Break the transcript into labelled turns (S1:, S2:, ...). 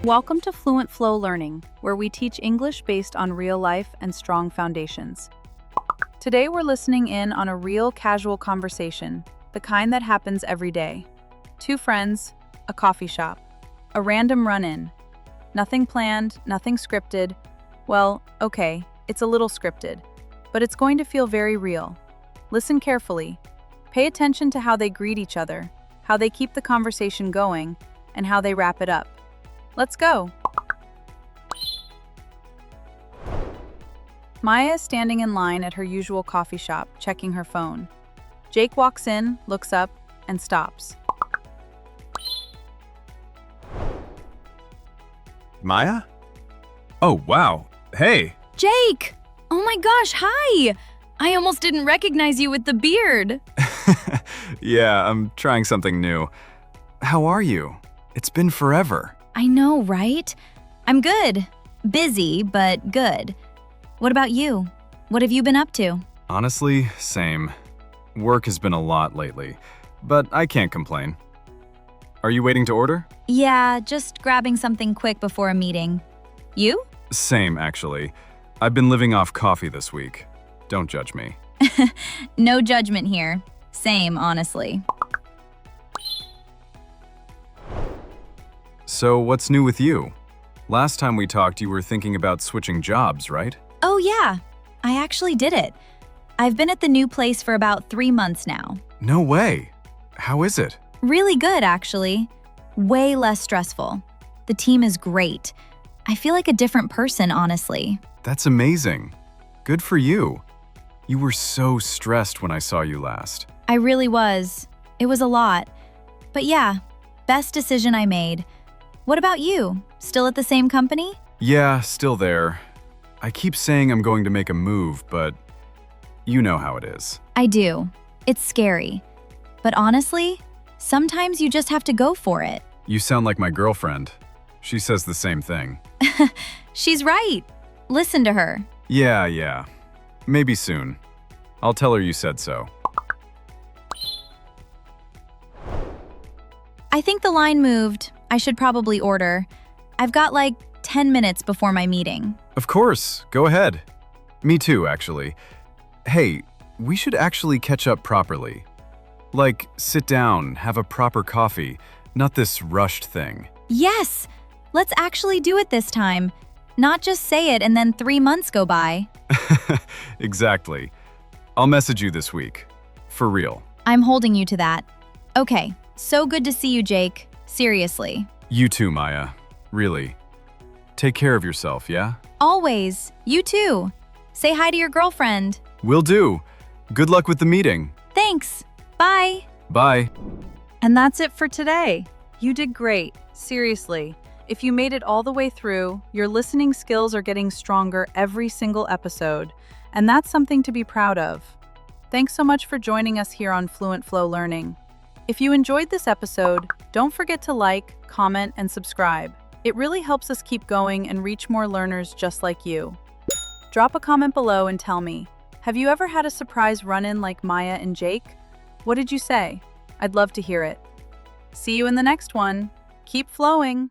S1: Welcome to Fluent Flow Learning, where we teach English based on real life and strong foundations. Today we're listening in on a real casual conversation, the kind that happens every day. Two friends, a coffee shop, a random run-in. Nothing planned, nothing scripted. Well, okay, it's a little scripted, but it's going to feel very real. Listen carefully. Pay attention to how they greet each other, how they keep the conversation going, and how they wrap it up. Let's go. Maya is standing in line at her usual coffee shop, checking her phone. Jake walks in, looks up, and stops.
S2: Maya? Oh, wow. Hey.
S3: Jake! Oh my gosh, hi! I almost didn't recognize you with the beard.
S2: Yeah, I'm trying something new. How are you? It's been forever.
S3: I know, right? I'm good. Busy, but good. What about you? What have you been up to?
S2: Honestly, same. Work has been a lot lately, but I can't complain. Are you waiting to order?
S3: Yeah, just grabbing something quick before a meeting. You?
S2: Same, actually. I've been living off coffee this week. Don't judge me.
S3: No judgment here. Same, honestly.
S2: So, what's new with you? Last time we talked, you were thinking about switching jobs, right?
S3: Oh yeah, I actually did it. I've been at the new place for about 3 months now.
S2: No way. How is it?
S3: Really good, actually. Way less stressful. The team is great. I feel like a different person, honestly.
S2: That's amazing. Good for you. You were so stressed when I saw you last.
S3: I really was. It was a lot. But yeah, best decision I made. What about you? Still at the same company?
S2: Yeah, still there. I keep saying I'm going to make a move, but you know how it is.
S3: I do. It's scary. But honestly, sometimes you just have to go for it.
S2: You sound like my girlfriend. She says the same thing.
S3: She's right. Listen to her.
S2: Yeah. Maybe soon. I'll tell her you said so.
S3: I think the line moved. I should probably order. I've got like 10 minutes before my meeting.
S2: Of course, go ahead. Me too, actually. Hey, we should actually catch up properly. Like, sit down, have a proper coffee, not this rushed thing.
S3: Yes! Let's actually do it this time. Not just say it and then 3 months go by.
S2: Exactly. I'll message you this week. For real.
S3: I'm holding you to that. Okay, so good to see you, Jake. Seriously.
S2: You too, Maya. Really. Take care of yourself, yeah?
S3: Always. You too. Say hi to your girlfriend.
S2: Will do. Good luck with the meeting.
S3: Thanks. Bye.
S2: Bye.
S1: And that's it for today. You did great. Seriously. If you made it all the way through, your listening skills are getting stronger every single episode, and that's something to be proud of. Thanks so much for joining us here on Fluent Flow Learning. If you enjoyed this episode, don't forget to like, comment, and subscribe. It really helps us keep going and reach more learners just like you. Drop a comment below and tell me, have you ever had a surprise run-in like Maya and Jake? What did you say? I'd love to hear it. See you in the next one. Keep flowing.